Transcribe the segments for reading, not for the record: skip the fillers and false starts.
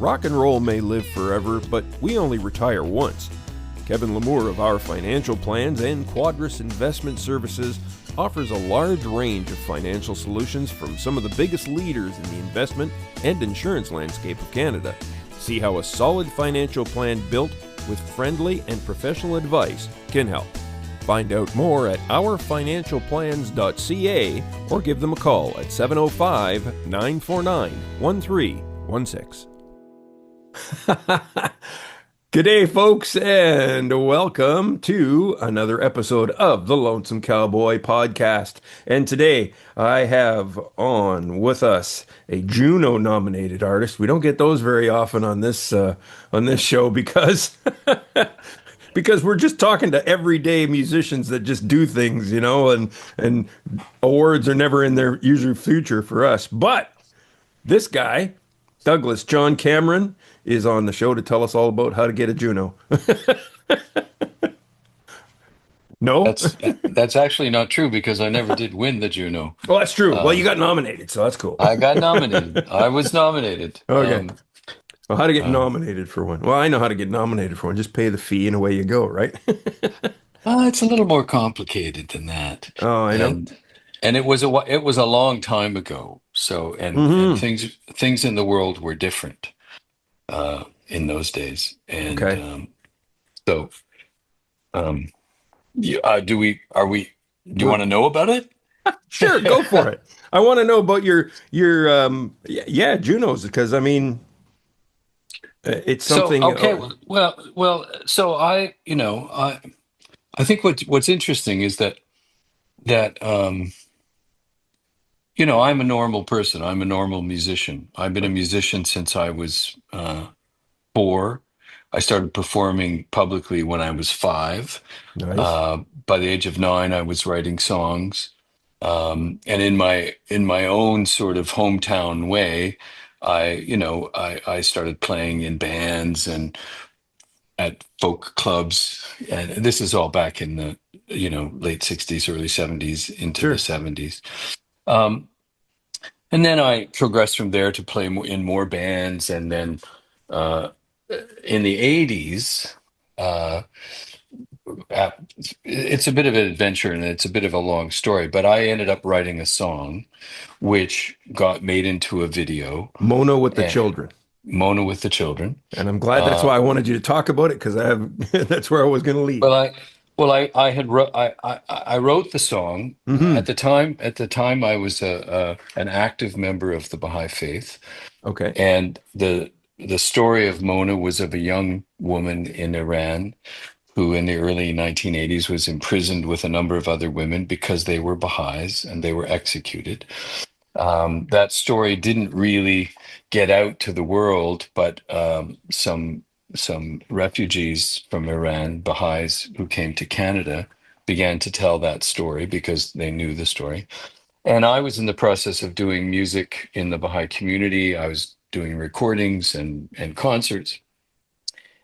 Rock and roll may live forever, but we only retire once. Kevin Lamour of Our Financial Plans and Quadris Investment Services offers a large range of financial solutions from some of the biggest leaders in the investment and insurance landscape of Canada. See how a solid financial plan built with friendly and professional advice can help. Find out more at ourfinancialplans.ca or give them a call at 705-949-1316. Good day, folks, and welcome to another episode of the Lonesome Cowboy Podcast. And today I have on with us a Juno-nominated artist. We don't get those very often on this show because because we're just talking to everyday musicians that just do things, and awards are never in their usual future for us. But this guy, Douglas John Cameron, is on the show to tell us all about how to get a Juno. No? That's actually not true because I never did win the Juno. Well, that's true. Well, you got nominated, so that's cool. I got nominated. I was nominated. Okay. Well, how to get nominated for one? Well, I know how to get nominated for one. Just pay the fee and away you go, right? It's a little more complicated than that. Oh, I know. And it was a long time ago. So and things in the world were different in those days. And okay. Do you want to know about it? Sure, go for it. I want to know about your Junos, because I mean it's something. So, okay, so I think what's interesting is that I'm a normal person. I'm a normal musician. I've been a musician since I was 4. I started performing publicly when I was 5. Nice. By the age of 9, I was writing songs, and in my own sort of hometown way, I started playing in bands and at folk clubs, and this is all back in the late 60s, early 70s into the 70s. And then I progressed from there to play in more bands, and then in the 80s, it's a bit of an adventure and it's a bit of a long story, but I ended up writing a song which got made into a video. Mona with the Children. Mona with the Children. And I'm glad that's why I wanted you to talk about it, because that's where I was going to lead. I wrote the song. At the time I was an active member of the Baha'i faith. Okay. And the story of Mona was of a young woman in Iran who in the early 1980s was imprisoned with a number of other women because they were Baha'is and they were executed. That story didn't really get out to the world, but some refugees from Iran, Baha'is who came to Canada, began to tell that story because they knew the story. And I was in the process of doing music in the Baha'i community. I was doing recordings and concerts.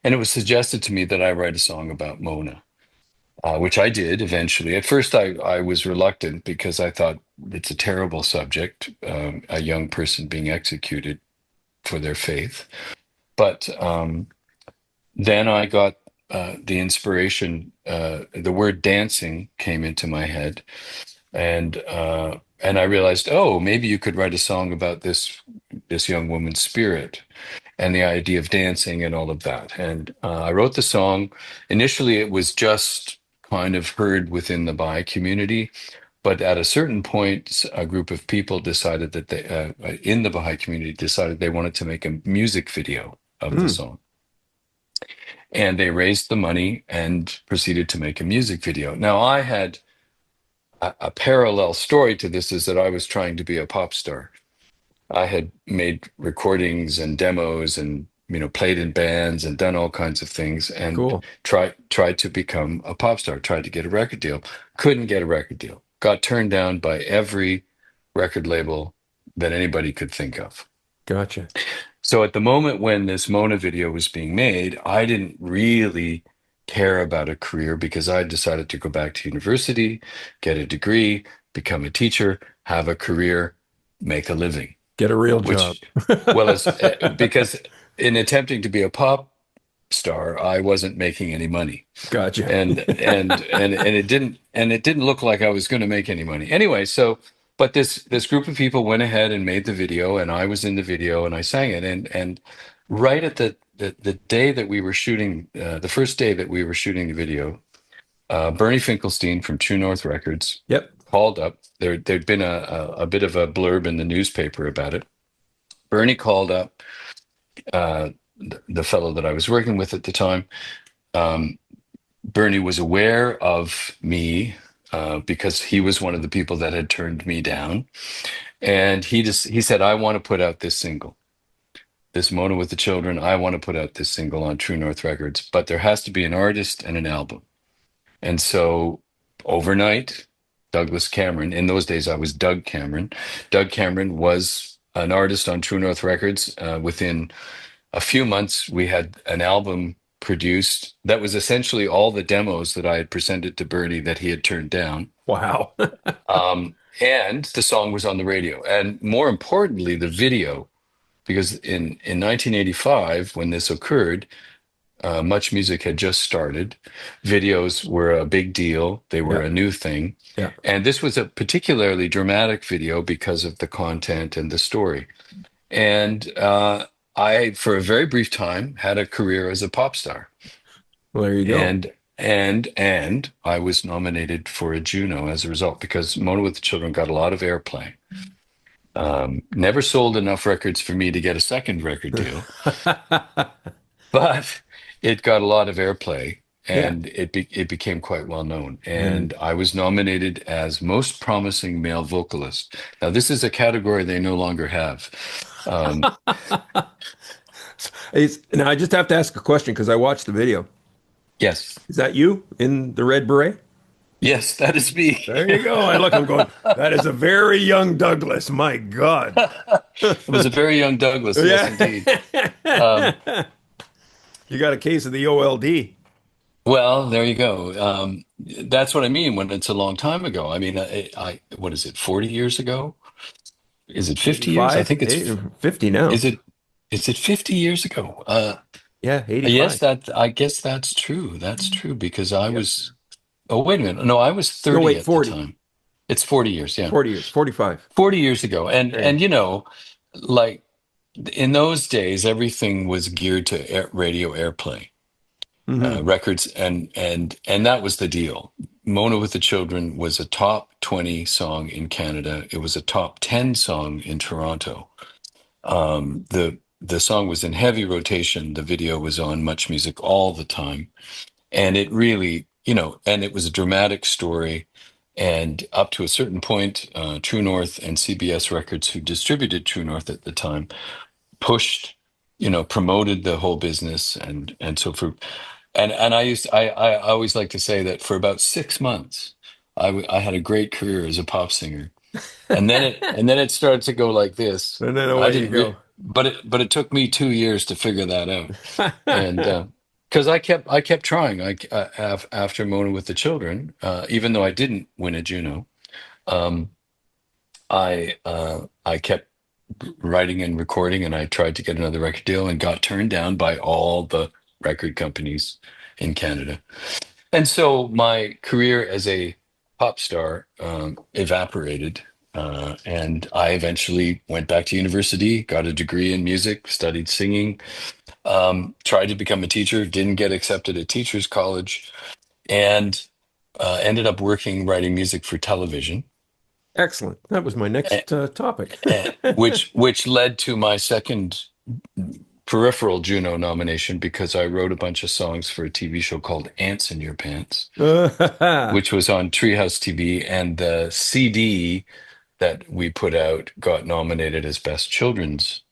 And it was suggested to me that I write a song about Mona, which I did eventually. At first, I was reluctant because I thought it's a terrible subject, a young person being executed for their faith. But then I got the inspiration. The word dancing came into my head, and I realized, oh, maybe you could write a song about this young woman's spirit and the idea of dancing and all of that. And I wrote the song. Initially, it was just kind of heard within the Baha'i community, but at a certain point, a group of people decided that they, in the Baha'i community, decided they wanted to make a music video of the song. And they raised the money and proceeded to make a music video. Now, I had a parallel story to this, is that I was trying to be a pop star. I had made recordings and demos and played in bands and done all kinds of things, and tried to become a pop star, tried to get a record deal. Couldn't get a record deal. Got turned down by every record label that anybody could think of. Gotcha. So at the moment when this Mona video was being made, I didn't really care about a career because I decided to go back to university, get a degree, become a teacher, have a career, make a living. Get a real job. Well, because in attempting to be a pop star, I wasn't making any money. Gotcha. And it didn't look like I was going to make any money. Anyway, so but this group of people went ahead and made the video, and I was in the video and I sang it. And right at the day that we were shooting, the first day that we were shooting the video, Bernie Finkelstein from True North Records Yep. called up. There'd been a bit of a blurb in the newspaper about it. Bernie called up the fellow that I was working with at the time. Um, Bernie was aware of me because he was one of the people that had turned me down, and he said, "I want to put out this single, this Mona with the Children. I want to put out this single on True North Records, but there has to be an artist and an album." And so overnight, Douglas Cameron, in those days I was Doug Cameron. Doug Cameron was an artist on True North Records. Within a few months, we had an album produced that was essentially all the demos that I had presented to Bernie that he had turned down. Wow. And the song was on the radio. And more importantly, the video, because in 1985, when this occurred, Much Music had just started. Videos were a big deal. They were Yeah. a new thing. Yeah. And this was a particularly dramatic video because of the content and the story. And I, for a very brief time, had a career as a pop star. Well, there you go. And I was nominated for a Juno as a result because Mona with the Children got a lot of airplay. Never sold enough records for me to get a second record deal, but it got a lot of airplay, Yeah. and it became quite well known. And And I was nominated as Most Promising Male Vocalist. Now, this is a category they no longer have. Um, now I just have to ask a question because I watched the video. yes, Is that you in the red beret? yes, that is me. There you go. I'm going, that is a very young Douglas. My God. It was a very young Douglas, yes, indeed. Um, Yeah. You got a case of the OLD. well, there you go. That's what I mean when it's a long time ago. I mean, what is it, 40 years ago? Is it 50 years? I 85, think it's, 50 now. is it, is it 50 years ago? Yeah, Yes, 85. I guess that's true. That's true because I Yep. was, oh, wait a minute. No, I was No, 30 wait, at the 40. time. It's 40 years, yeah. 40 years, 45. 40 years ago. There you And like in those days, everything was geared to radio airplay. go. Records, and that was the deal. Mona with the Children was a top 20 song in Canada. It was a top 10 song in Toronto. The song was in heavy rotation. The video was on Much Music all the time, and it really, and it was a dramatic story. And up to a certain point, True North and CBS Records, who distributed True North at the time, pushed, promoted the whole business, and so for and I always like to say that for about 6 months, I had a great career as a pop singer, and then it started to go like this. And then I away you didn't, go. but it took me 2 years to figure that out, and because I kept trying. After Mona with the Children, even though I didn't win a Juno, um, I kept writing and recording, and I tried to get another record deal and got turned down by all the record companies in Canada. And so my career as a pop star evaporated. And I eventually went back to university, got a degree in music, studied singing, tried to become a teacher, didn't get accepted at teachers college, and ended up working writing music for television. Excellent. That was my next topic. Which led to my second peripheral Juno nomination because I wrote a bunch of songs for a TV show called Ants in Your Pants, which was on Treehouse TV, and the CD that we put out got nominated as Best Children's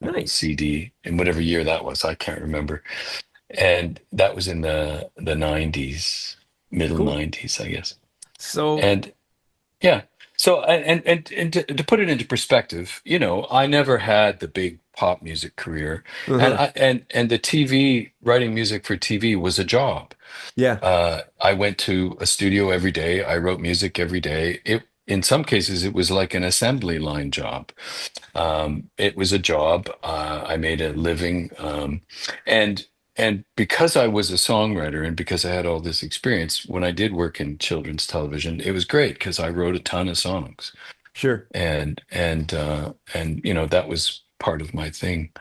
Nice. CD in whatever year that was. I can't remember. And that was in the 90s, middle Cool. 90s, I guess. So, And yeah. So and to put it into perspective, I never had the big pop music career, and uh-huh. the TV writing music for TV was a job. Yeah. I went to a studio every day. I wrote music every day. in some cases, it was like an assembly line job. It was a job. I made a living, and and because I was a songwriter and because I had all this experience, when I did work in children's television, it was great because I wrote a ton of songs, Sure. and that was part of my thing.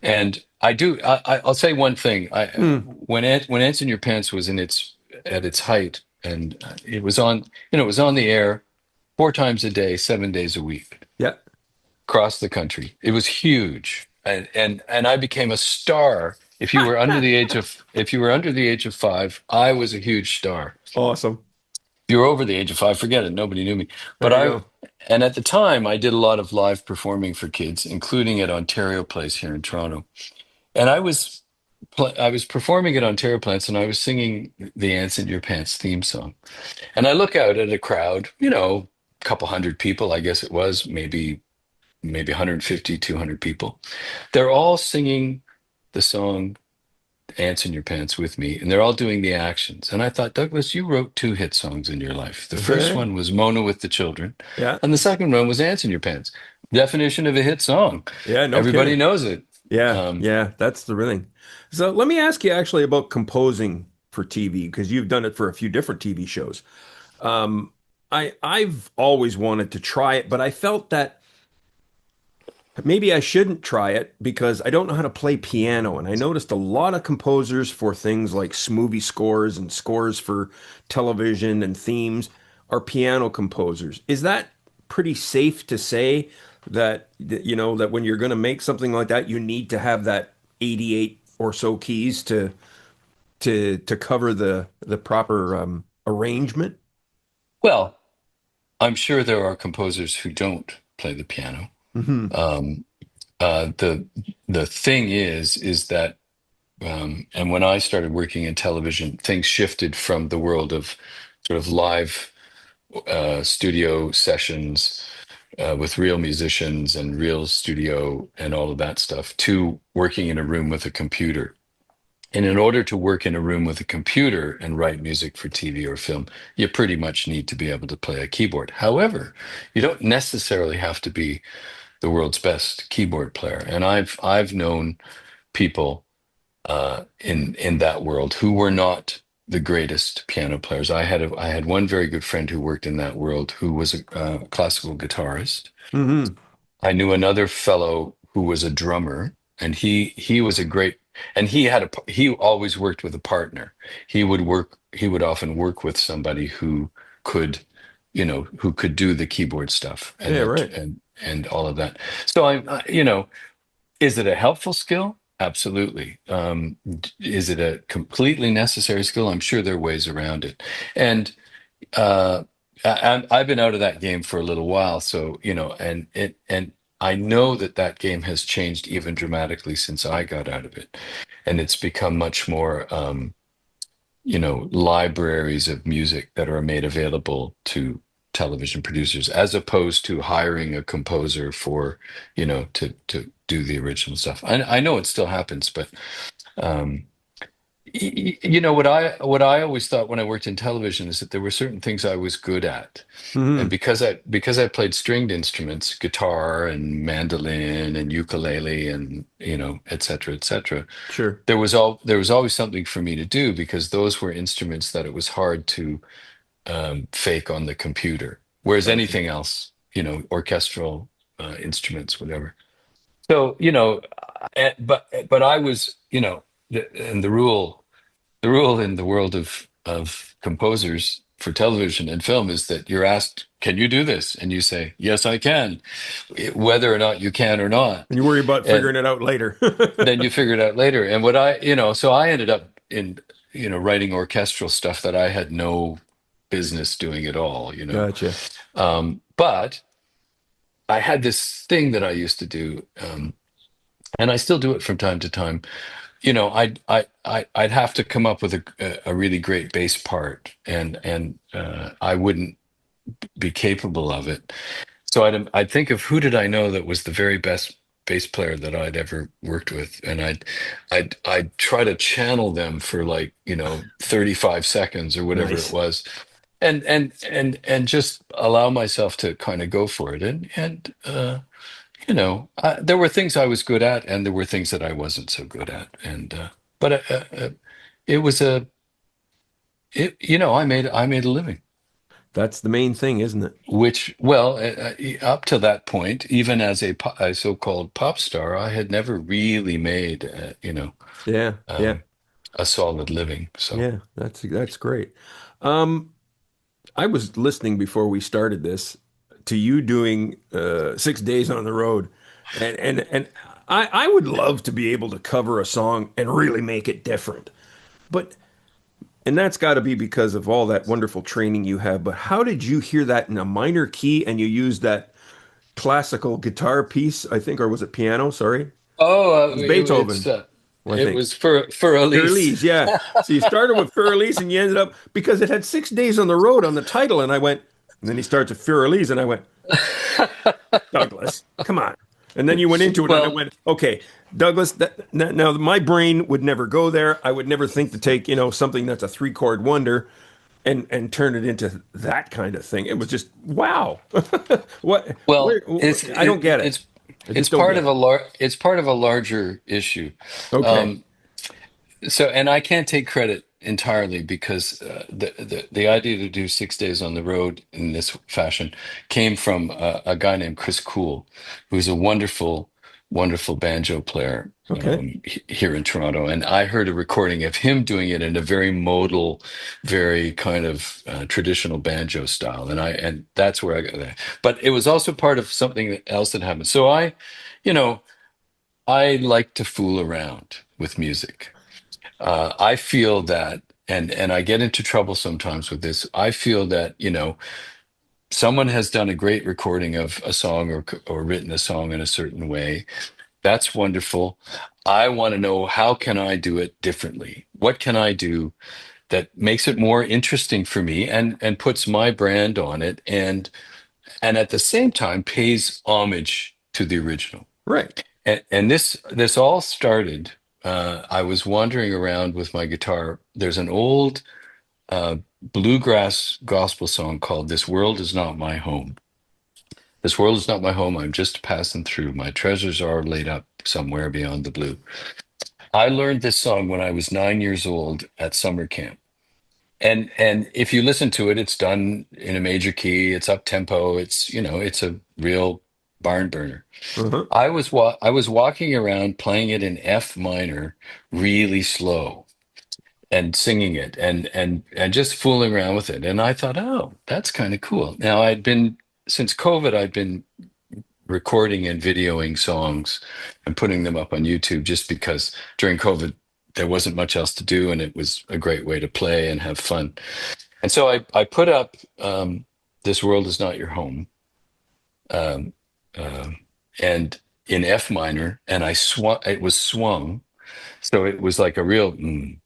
And I do. I'll say one thing. Mm. When Ants in Your Pants was in its at its height, and it was on, it was on the air 4 times a day, 7 days a week, Yeah. across the country. It was huge, and I became a star. If you were under the age of 5, I was a huge star. Awesome. If you were over the age of 5, forget it. Nobody knew me. But There you go. and at the time, I did a lot of live performing for kids, including at Ontario Place here in Toronto. And I was performing at Ontario Place, and I was singing the Ants in Your Pants theme song. And I look out at a crowd, a couple hundred people, I guess it was, maybe 150, 200 people. They're all singing the song Ants in Your Pants with me, and they're all doing the actions. And I thought, Douglas, you wrote 2 hit songs in your life. The first one was Mona with the Children, Yeah. and the second one was Ants in Your Pants. Definition of a hit song. Yeah, no Everybody kidding. knows it. Yeah, Um, yeah, that's the thing. So let me ask you actually about composing for TV because you've done it for a few different TV shows. Um, I've always wanted to try it, but I felt that maybe I shouldn't try it because I don't know how to play piano. And I noticed a lot of composers for things like movie scores and scores for television and themes are piano composers. Is that pretty safe to say that when you're going to make something like that, you need to have that 88 or so keys to cover the proper arrangement? well, I'm sure there are composers who don't play the piano. Hmm. Um, the thing is that and when I started working in television, things shifted from the world of sort of live studio sessions with real musicians and real studio and all of that stuff to working in a room with a computer. And in order to work in a room with a computer and write music for TV or film, you pretty much need to be able to play a keyboard. However, you don't necessarily have to be the world's best keyboard player. And I've known people in that world who were not the greatest piano players. I had one very good friend who worked in that world who was a classical guitarist. Hmm. I knew another fellow who was a drummer, and he was a great, and he always worked with a partner. He would often work with somebody who could, who could do the keyboard stuff Yeah, right. and all of that. So is it a helpful skill? Absolutely. Is it a completely necessary skill? I'm sure there are ways around it. And I've been out of that game for a little while, so and I know that game has changed even dramatically since I got out of it, and it's become much more, libraries of music that are made available to television producers, as opposed to hiring a composer for, to do the original stuff. I know it still happens, but um, what I always thought when I worked in television is that there were certain things I was good at, and Hmm. because I played stringed instruments, guitar and mandolin and ukulele and et cetera, et cetera, Sure. there was always something for me to do because those were instruments that it was hard to fake on the computer, whereas Gotcha. anything else, orchestral instruments, whatever. So but I was, and the rule in the world of composers for television and film is that you're asked, "Can you do this?" And you say, "Yes, I can," whether or not you can or not. And you worry about And figuring it out later. then you figure it out later. And so I ended up in, writing orchestral stuff that I had no business doing at all. Gotcha. But I had this thing that I used to do, and I still do it from time to time. I'd have to come up with a really great bass part, and I wouldn't be capable of it. So I'd think of who did I know that was the very best bass player that I'd ever worked with, and I'd try to channel them for like 35 seconds or whatever it Nice. was, and just allow myself to kind of go for it. There were things I was good at, and there were things that I wasn't so good at. But it was I made a living. That's the main thing, isn't it? Which, well, up to that point, even as a so-called pop star, I had never really made, Yeah, yeah, um, a solid living. So, yeah. That's great. Um, I was listening before we started this to you doing 6 days on the road, and I would love to be able to cover a song and really make it different. But and that's got to be because of all that wonderful training you have. But how did you hear that in a minor key and you used that classical guitar piece, I think, or was it piano? Sorry. It was it's Beethoven, I it think. was for Elise. Elise, yeah. So you started with Für Elise and you ended up because it had 6 days on the road on the title, and I went, and then he starts with Für Elise, and I went, Douglas, come on. And then you went into it, and I Well, went, okay, Douglas. Now my brain would never go there. I would never think to take something that's a three-chord wonder and turn it into that kind of thing. It was just wow. What? well, Where? I don't get it. I it's just don't part get of it. it's part of a larger issue. Okay. Um, and I can't take credit entirely because the idea to do 6 days on the road in this fashion came from a guy named Chris Cool, who's a wonderful banjo player Okay. here in Toronto. And I heard a recording of him doing it in a very modal, very kind of traditional banjo style, and that's where I got that. But it was also part of something else that happened. So you know, I like to fool around with music. I feel that, and I get into trouble sometimes with this. I feel that, someone has done a great recording of a song or written a song in a certain way. That's wonderful. I want to know, how can I do it differently? What can I do that makes it more interesting for me and puts my brand on it and at the same time pays homage to the original. Right. And this all started. I was wandering around with my guitar. There's an old bluegrass gospel song called "This World Is Not My Home." This world is not my home. I'm just passing through. My treasures are laid up somewhere beyond the blue. I learned this song when I was 9 years old at summer camp. And if you listen to it, it's done in a major key. It's up tempo. It's a real barn burner. Uh-huh. I was walking around playing it in F minor, really slow, and singing it and just fooling around with it. And I thought, oh, that's kind of cool. Now since COVID, I'd been recording and videoing songs and putting them up on YouTube just because during COVID there wasn't much else to do and it was a great way to play and have fun. And so I put up "This World Is Not Your Home," um, um, and in F minor, and I swung. It was swung, so it was like a real boom,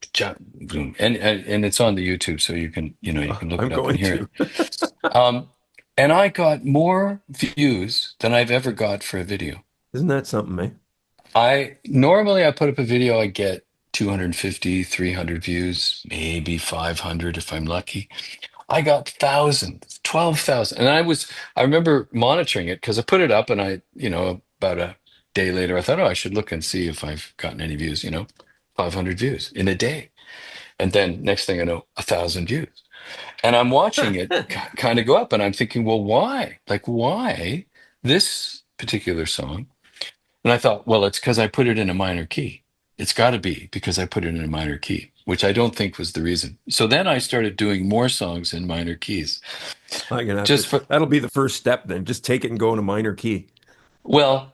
and it's on the YouTube, so you can look I'm it up and going hear to. it. And I got more views than I've ever got for a video. Isn't that something, man? I put up a video, I get 250, 300 views, maybe 500 if I'm lucky. I got thousands, 12,000. And I remember monitoring it because I put it up and about a day later, I thought, oh, I should look and see if I've gotten any views, 500 views in a day. And then next thing I know, 1,000 views. And I'm watching it kind of go up and I'm thinking, well, why? Like, why this particular song? And I thought, well, it's because I put it in a minor key. It's got to be because I put it in a minor key, which I don't think was the reason. So then I started doing more songs in minor keys. I'm gonna have to. Just for, That'll be the first step then. Just take it and go in a minor key. well,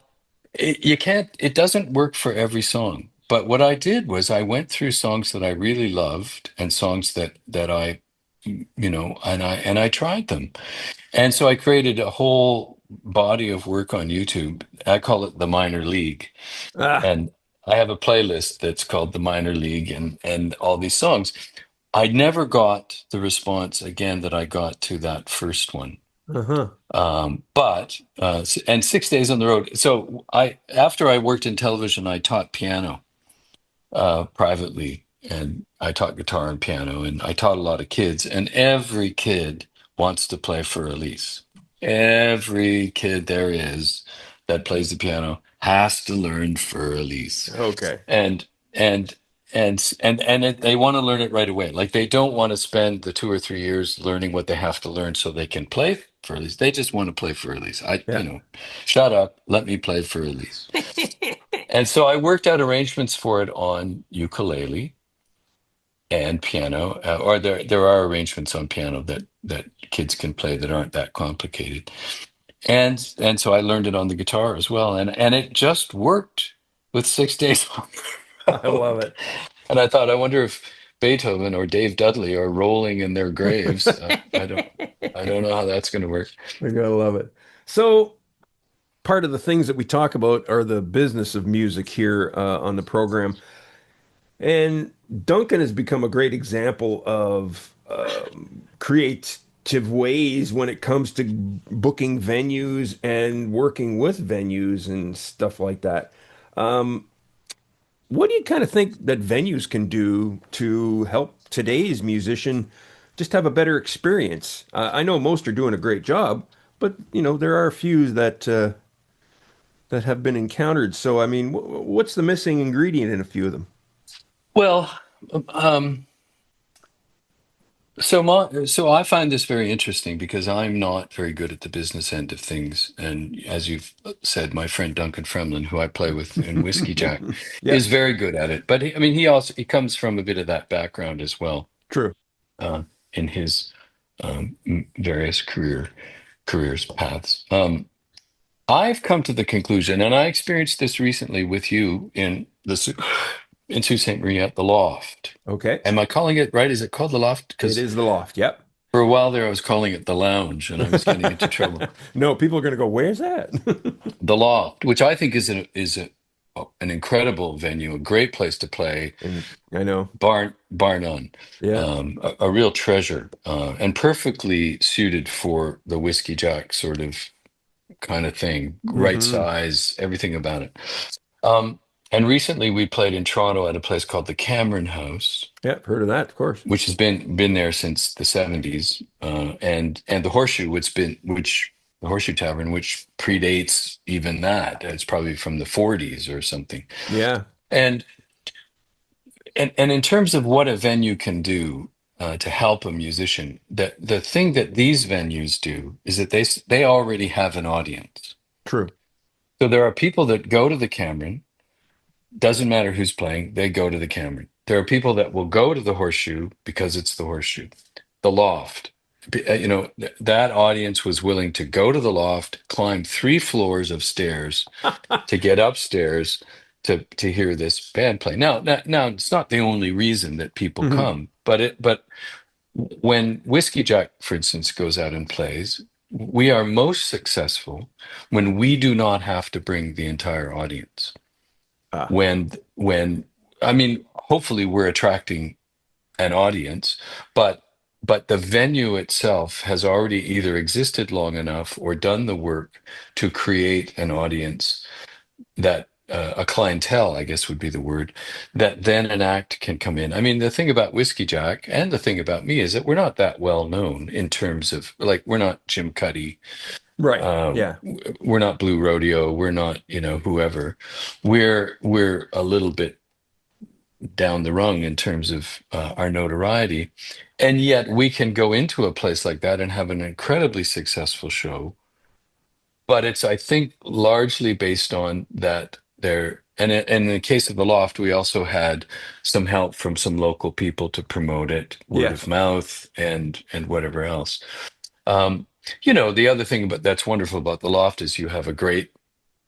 it doesn't work for every song. But what I did was I went through songs that I really loved and songs that I, and I tried them. And so I created a whole body of work on YouTube. I call it the Minor League. Ah, And I have a playlist that's called the Minor League and all these songs. I never got the response again that I got to that first one. uh-huh. And 6 days on the road. So after I worked in television, I taught piano privately and I taught guitar and piano, and I taught a lot of kids, and every kid wants to play for Elise. Every kid there is that plays the piano has to learn for Elise, Okay. and and they want to learn it right away. Like they don't want to spend the 2 or 3 years learning what they have to learn so they can play for Elise. They just want to play for Elise. Yeah. Shut up, let me play for Elise. And so I worked out arrangements for it on ukulele and piano, or there are arrangements on piano that kids can play that aren't that complicated. And so I learned it on the guitar as well, and it just worked with 6 days on the I love road. it. And I thought, I wonder if Beethoven or Dave Dudley are rolling in their graves. I don't know how that's going to work. I gotta love it. So, part of the things that we talk about are the business of music here on the program. And Duncan has become a great example of creative ways when it comes to booking venues and working with venues and stuff like that. What do you kind of think that venues can do to help today's musician just have a better experience? I know most are doing a great job, but there are a few that have been encountered. So, I mean, what's the missing ingredient in a few of them? Well, um, so I find this very interesting because I'm not very good at the business end of things. And as you've said, my friend Duncan Fremlin, who I play with in Whiskey Jack, Yeah, is very good at it. But I mean, he comes from a bit of that background as well, true. uh, in his various careers paths. I've come to the conclusion, and I experienced this recently with you in Sault Ste. Marie at the Loft. Okay. Am I calling it right? Is it called the Loft? It Because is the loft. Yep. for a while there, I was calling it the Lounge, and I was getting into trouble. No, people are going to go, where's that? The Loft, which I think an incredible venue, a great place to play, And I know. bar none, Yeah. a real treasure, and perfectly suited for the Whiskey Jack sort of kind of thing. Right Hmm. size, everything about it. Um, and recently we played in Toronto at a place called the Cameron House, Yeah, heard of that, of course. which has been there since the 70s, and the Horseshoe, which the Horseshoe Tavern, which predates even that. It's probably from the 40s or something. Yeah, And and in terms of what a venue can do to help a musician, the thing that these venues do is that they already have an audience. true. So there are people that go to the Cameron. Doesn't matter who's playing, they go to the Cameron. There are people that will go to the Horseshoe because it's the Horseshoe. The Loft. That audience was willing to go to the Loft, climb 3 floors of stairs to get upstairs to hear this band play. Now it's not the only reason that people Hmm. come, but when Whiskey Jack, for instance, goes out and plays, we are most successful when we do not have to bring the entire audience. Ah, When I mean, hopefully we're attracting an audience, but the venue itself has already either existed long enough or done the work to create an audience that a clientele, I guess would be the word, that then an act can come in. I mean, the thing about Whiskey Jack and the thing about me is that we're not that well known in terms of like we're not Jim Cuddy, right. Yeah. we're not Blue Rodeo, we're not whoever. We're a little bit down the rung in terms of our notoriety. And yet we can go into a place like that and have an incredibly successful show. But it's, I think, largely based on that there. And in the case of the Loft, we also had some help from some local people to promote it, word of Yes. mouth and whatever else. Um, the other thing that's wonderful about the Loft is you have a great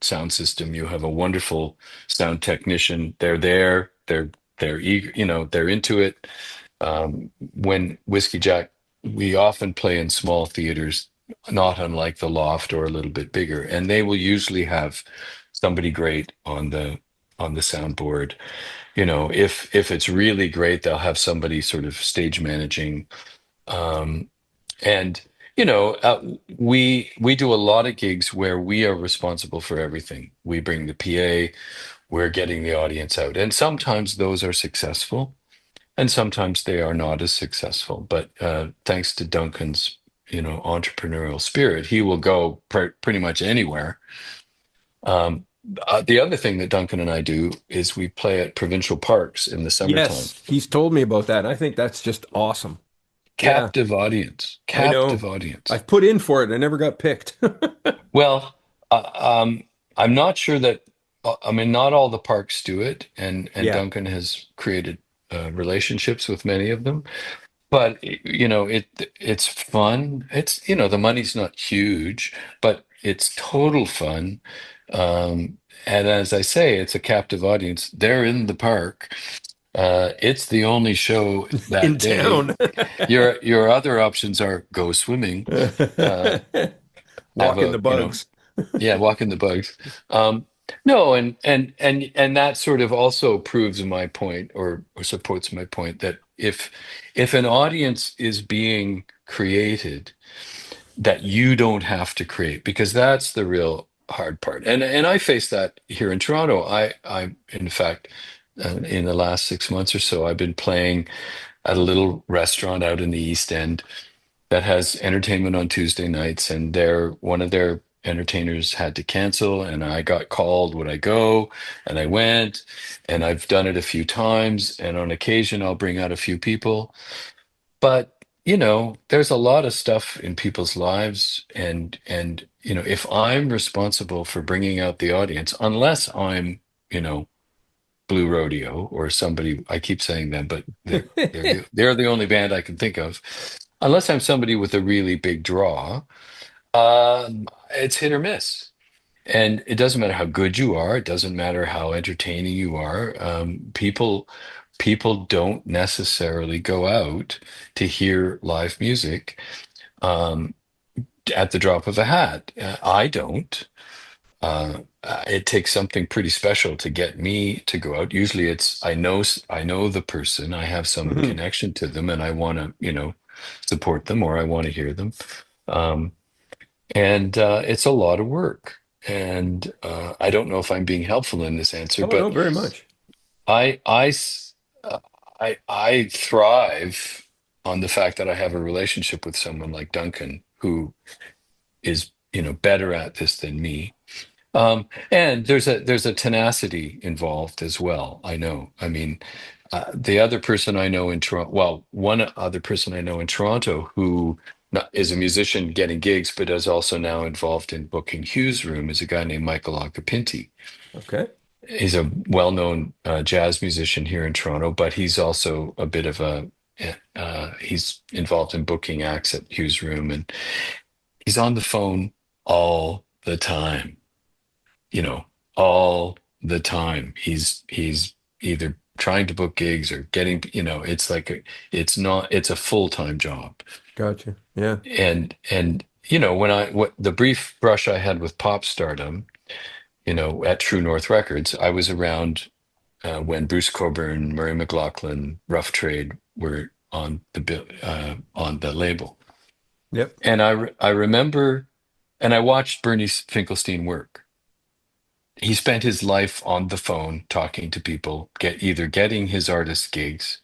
sound system. You have a wonderful sound technician. They're there. They're eager. They're into it. When Whiskey Jack, we often play in small theaters, not unlike the Loft or a little bit bigger, and they will usually have somebody great on the soundboard. If it's really great, they'll have somebody sort of stage managing. Um, and we do a lot of gigs where we are responsible for everything. We bring the PA, we're getting the audience out, and sometimes those are successful. And sometimes they are not as successful. But thanks to Duncan's, entrepreneurial spirit, he will go pretty much anywhere. Um, the other thing that Duncan and I do is we play at provincial parks in the summertime. Yes, he's told me about that. And I think that's just awesome. Yeah, Captive audience, I know. captive audience. I've put in for it. I never got picked. Well, I'm not sure that. I mean, not all the parks do it, and Yeah. Duncan has created relationships with many of them. But it's fun. The money's not huge, but it's total fun. And as I say, it's a captive audience. They're in the park. It's the only show In that day. town. Your other options are go swimming, uh, have Walking the bugs. yeah, walking the bugs. Um, no, and that sort of also proves my point, or supports my point, that if an audience is being created, that you don't have to create, because that's the real hard part. And I face that here in Toronto. I in fact, in the last 6 months or so, I've been playing at a little restaurant out in the East End that has entertainment on Tuesday nights, and one of their entertainers had to cancel, and I got called, would I go? And I went, and I've done it a few times, and on occasion I'll bring out a few people. But there's a lot of stuff in people's lives, and if I'm responsible for bringing out the audience, unless I'm, Blue Rodeo or somebody, I keep saying them, but they're the only band I can think of. Unless I'm somebody with a really big draw, it's hit or miss. And it doesn't matter how good you are. It doesn't matter how entertaining you are. People don't necessarily go out to hear live music um, at the drop of a hat. I don't. It takes something pretty special to get me to go out. Usually, it's I know the person, I have some Mhm. connection to them, and I want to support them, or I want to hear them. Um, and it's a lot of work. And I don't know if I'm being helpful in this answer, Oh, no, but very much. I, I, s- I thrive on the fact that I have a relationship with someone like Duncan, who is, better at this than me. And there's a tenacity involved as well. I know. I mean, the other person I know in Toronto, well, one other person I know in Toronto who is a musician getting gigs, but is also now involved in booking Hughes Room, is a guy named Michael Acapinti. Okay. He's a well-known jazz musician here in Toronto, but he's also a bit of he's involved in booking acts at Hughes Room, and he's on the phone all the time, you know, all the time. He's either trying to book gigs or getting, it's like it's a full-time job. Gotcha. Yeah. And when what the brief brush I had with pop stardom, at True North Records, I was around when Bruce Cockburn, Murray McLaughlin, Rough Trade were on the label. Yep. And I remember, and I watched Bernie Finkelstein work. He spent his life on the phone talking to people, either getting his artist gigs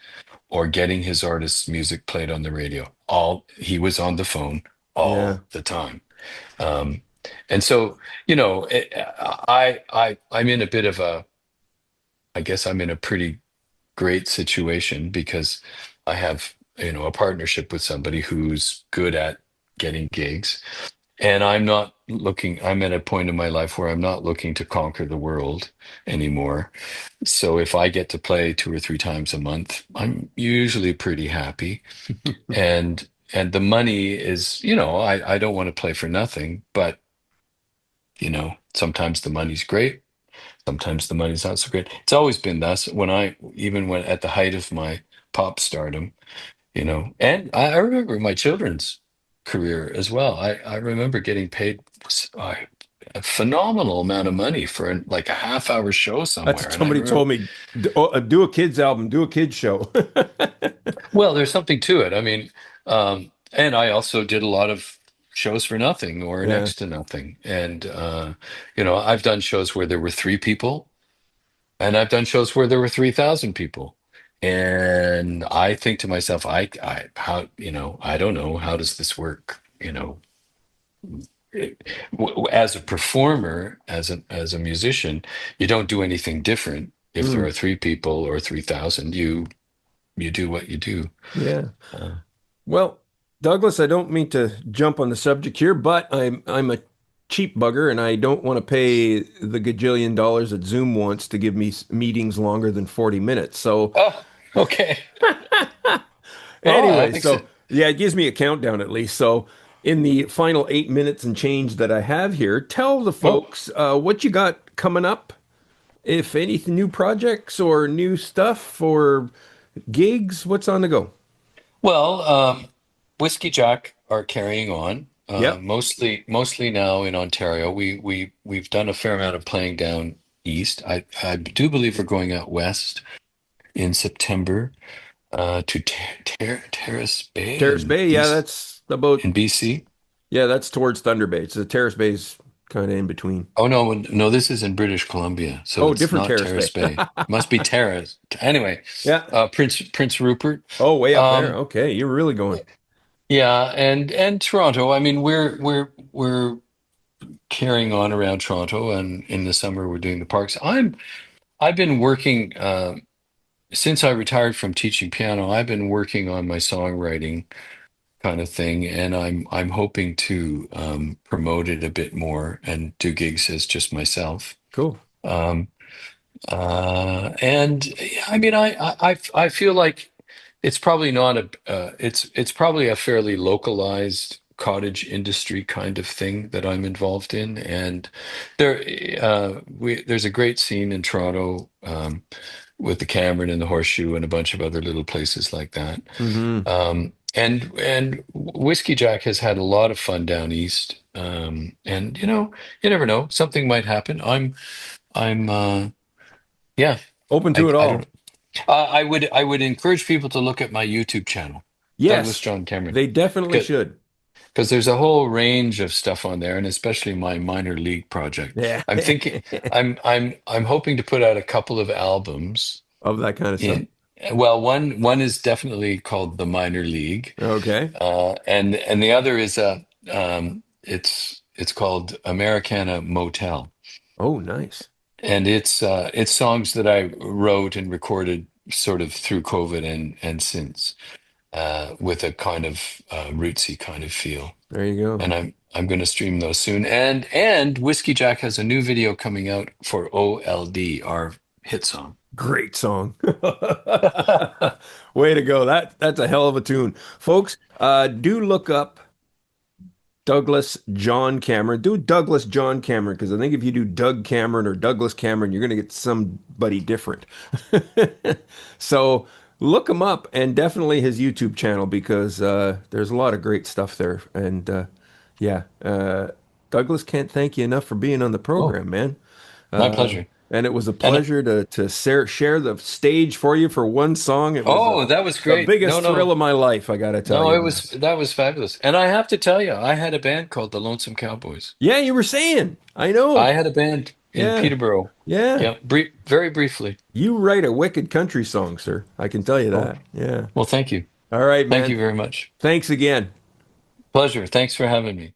or getting his artist's music played on the radio. He was on the phone Yeah. all the time. Um, and so, I'm in a bit of I guess I'm in a pretty great situation because I have, a partnership with somebody who's good at getting gigs. And I'm at a point in my life where I'm not looking to conquer the world anymore. So if I get to play 2 or 3 times a month, I'm usually pretty happy. And the money is, I don't want to play for nothing, but sometimes the money's great, sometimes the money's not so great. It's always been thus even when at the height of my pop stardom, and I remember my children's career as well. I remember getting paid a phenomenal amount of money for like a half-hour show That's somewhere. what And I somebody remember, told me. Do a kids album, do a kids show. well, there's something to it. I mean, and I also did a lot of shows for nothing or Yeah. next to nothing. And, I've done shows where there were 3 people, and I've done shows where there were 3,000 people. And I think to myself, how, I don't know, how does this work? As a performer, as a musician, you don't do anything different. If there Mm, are three people or 3,000, you do what you do. yeah. Uh, Well, Douglas, I don't mean to jump on the subject here, but I'm a cheap bugger and I don't want to pay the gajillion dollars that Zoom wants to give me meetings longer than 40 minutes. So oh, okay. Oh, anyway, that makes so it. yeah, it gives me a countdown at least. So in the final 8 minutes and change that I have here, tell the Oh, folks what you got coming up, if anything, new projects or new stuff or gigs, what's on the go? well, Whiskey Jack are carrying on. Yep. Mostly now in Ontario. We've done a fair amount of playing down east. I do believe we're going out west in September to Terrace Bay Terrace Bay, yeah, that's about in BC. yeah, that's towards Thunder Bay. So the Terrace Bay's kind of in between. Oh no, no, this is in British Columbia, so Oh, it's different not Terrace Terrace Bay. Bay. Must be Terrace. Anyway, Yeah. Prince Rupert. Oh, way up there. Um, Okay, you're really going. yeah, and Toronto. I mean, we're carrying on around Toronto, and in the summer we're doing the parks. I've been working since I retired from teaching piano. I've been working on my songwriting kind of thing, and I'm hoping to promote it a bit more and do gigs as just myself. Cool. Um, and I mean, I feel like it's probably not it's probably a fairly localized cottage industry kind of thing that I'm involved in, and there's a great scene in Toronto with the Cameron and the Horseshoe and a bunch of other little places like that. Hmm. And Whiskey Jack has had a lot of fun down east, and you never know, something might happen. I'm yeah. Open to I it I don't know. all. I would encourage people to look at my YouTube channel, Douglas Yes, John Cameron, they definitely because should. there's a whole range of stuff on there, and especially my minor league project. Yeah. I'm thinking I'm hoping to put out a couple of albums Of that kind of stuff. in. Well, one is definitely called The Minor League, Okay. and the other is it's called Americana Motel. Oh, nice. And it's songs that I wrote and recorded sort of through COVID and since, with a kind of rootsy kind of feel. There you go. And I'm going to stream those soon. And Whiskey Jack has a new video coming out for OLD, our hit song. Great song. Way to go. That's a hell of a tune. Folks, do look up Douglas John Cameron. Do Douglas John Cameron because I think if you do Doug Cameron or Douglas Cameron, you're going to get somebody different. So look him up and definitely his YouTube channel because there's a lot of great stuff there. And yeah, Douglas can't thank you enough for being on the Oh, program, man. my Uh, pleasure. and it was a And pleasure to share the stage for you for one song. It was oh, that was the great. No, biggest thrill no, of my life, I got to tell no, you, it man. was that was fabulous. And I have to tell you, I had a band called the Lonesome Cowboys. Yeah, you were saying. I I know. had a band in Yeah. Peterborough. Yeah. Yeah, very briefly. You write a wicked country song, sir. I can tell you Oh, that. Yeah. well, thank you. All right, Thank you man. very much. Thanks again. Pleasure. Thanks for having me.